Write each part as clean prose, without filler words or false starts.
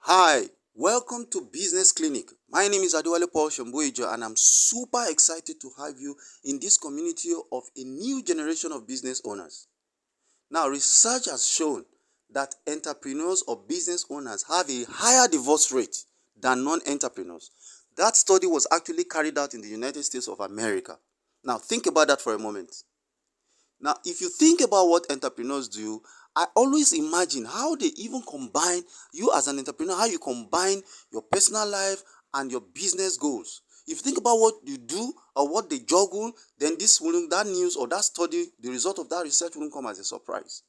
Hi, welcome to Business Clinic. My name is Adewale Paul Shomboijo, and I'm super excited to have you in this community of a new generation of business owners. Now, research has shown that entrepreneurs or business owners have a higher divorce rate than non-entrepreneurs. That study was actually carried out in the United States of America. Now, think about that for a moment. Now, if you think about what entrepreneurs do, I always imagine how they even combine you as an entrepreneur, how you combine your personal life and your business goals. If you think about what you do or what they juggle, then that news or that study, the result of that research won't come as a surprise.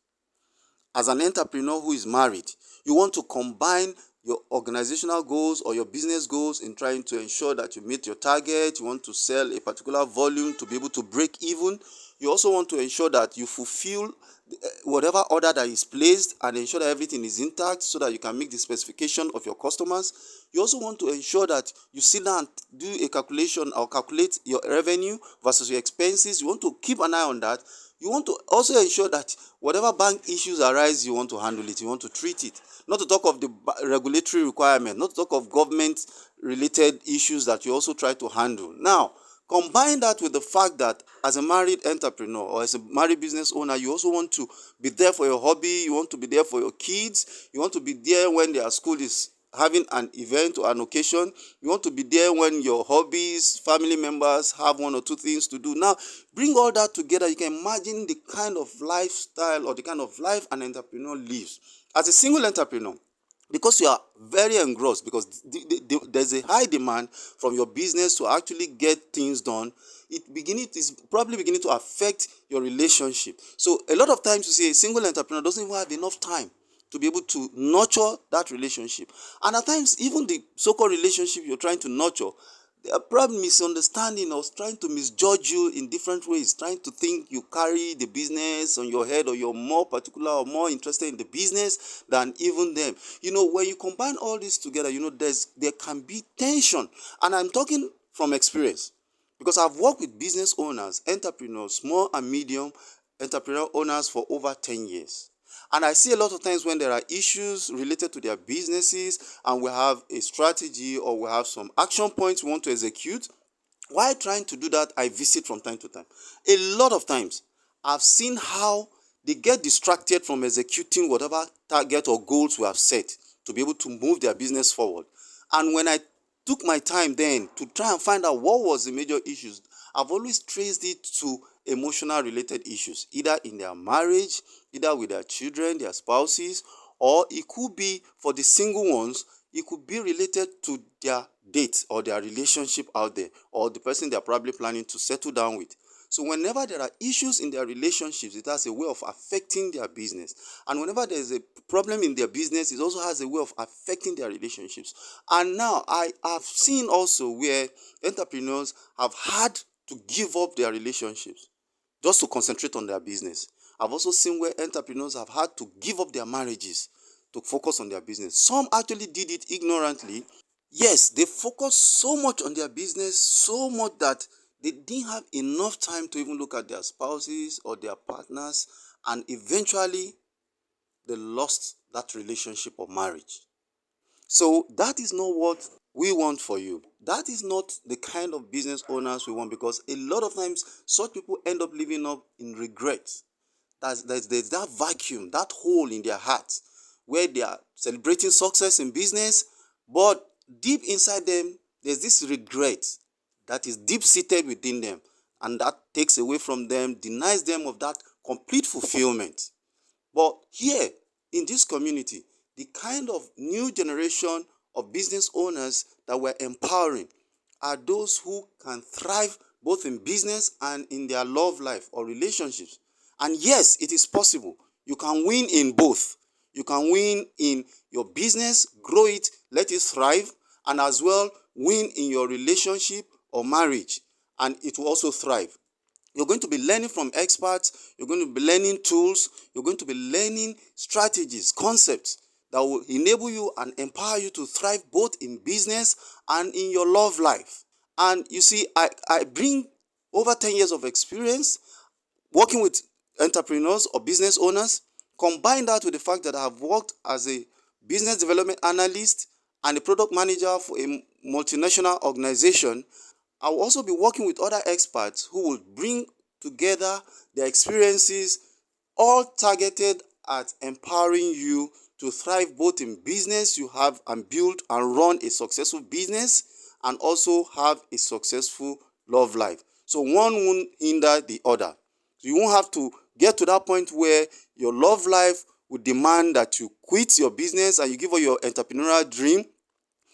As an entrepreneur who is married, you want to combine your organizational goals or your business goals in trying to ensure that you meet your target. You want to sell a particular volume to be able to break even. You also want to ensure that you fulfill whatever order that is placed and ensure that everything is intact so that you can meet the specification of your customers. You also want to ensure that you sit down and do a calculation or calculate your revenue versus your expenses. You want to keep an eye on that. You want to also ensure that whatever bank issues arise, you want to handle it, you want to treat it. Not to talk of the regulatory requirement, not to talk of government-related issues that you also try to handle. Now, combine that with the fact that as a married entrepreneur or as a married business owner, you also want to be there for your hobby, you want to be there for your kids, you want to be there when their school is having an event or an occasion. You want to be there when your hobbies, family members have one or two things to do. Now, bring all that together. You can imagine the kind of lifestyle or the kind of life an entrepreneur lives. As a single entrepreneur, because you are very engrossed, because there's a high demand from your business to actually get things done, it is probably beginning to affect your relationship. So a lot of times you see a single entrepreneur doesn't even have enough time to be able to nurture that relationship. And at times, even the so-called relationship you're trying to nurture, they are probably misunderstanding or trying to misjudge you in different ways, trying to think you carry the business on your head or you're more particular or more interested in the business than even them. When you combine all this together, there can be tension. And I'm talking from experience because I've worked with business owners, entrepreneurs, small and medium entrepreneur owners for over 10 years. And I see a lot of times when there are issues related to their businesses and we have a strategy or we have some action points we want to execute, while trying to do that, I visit from time to time. A lot of times, I've seen how they get distracted from executing whatever target or goals we have set to be able to move their business forward. And when I took my time then to try and find out what was the major issues, I've always traced it to emotional related issues, either in their marriage, either with their children, their spouses, or it could be for the single ones, it could be related to their date or their relationship out there or the person they're probably planning to settle down with. So whenever there are issues in their relationships, it has a way of affecting their business. And whenever there's a problem in their business, it also has a way of affecting their relationships. And now I have seen also where entrepreneurs have had to give up their relationships just to concentrate on their business. I've also seen where entrepreneurs have had to give up their marriages to focus on their business. Some actually did it ignorantly. Yes, they focused so much on their business, so much that they didn't have enough time to even look at their spouses or their partners, and eventually they lost that relationship or marriage. So that is not what we want for you. That is not the kind of business owners we want, because a lot of times such people end up living up in regret. There's that vacuum, that hole in their hearts where they are celebrating success in business, but deep inside them, there's this regret that is deep seated within them, and that takes away from them, denies them of that complete fulfillment. But here in this community, the kind of new generation of business owners that we're empowering are those who can thrive both in business and in their love life or relationships. And yes, it is possible. You can win in both. You can win in your business, grow it, let it thrive, and as well win in your relationship or marriage, and it will also thrive. You're going to be learning from experts. You're going to be learning tools. You're going to be learning strategies, concepts that will enable you and empower you to thrive both in business and in your love life. And you see, I bring over 10 years of experience working with entrepreneurs or business owners. Combine that with the fact that I have worked as a business development analyst, and a product manager for a multinational organization, I will also be working with other experts who will bring together their experiences, all targeted at empowering you to thrive both in business you have and build and run a successful business, and also have a successful love life. So one won't hinder the other. You won't have to get to that point where your love life would demand that you quit your business and you give up your entrepreneurial dream.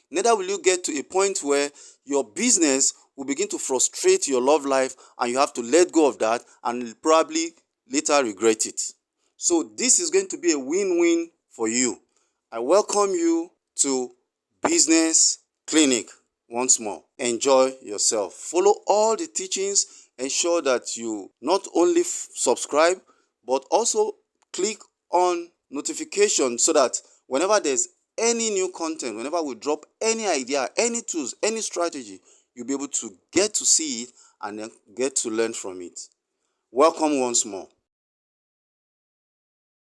Neither will you get to a point where your business will begin to frustrate your love life and you have to let go of that and probably later regret it. So this is going to be a win-win for you. I welcome you to Business Clinic once more. Enjoy yourself. Follow all the teachings. Ensure that you not only subscribe but also click on notification so that whenever there's any new content, whenever we drop any idea, any tools, any strategy, you'll be able to get to see it and then get to learn from it. Welcome once more.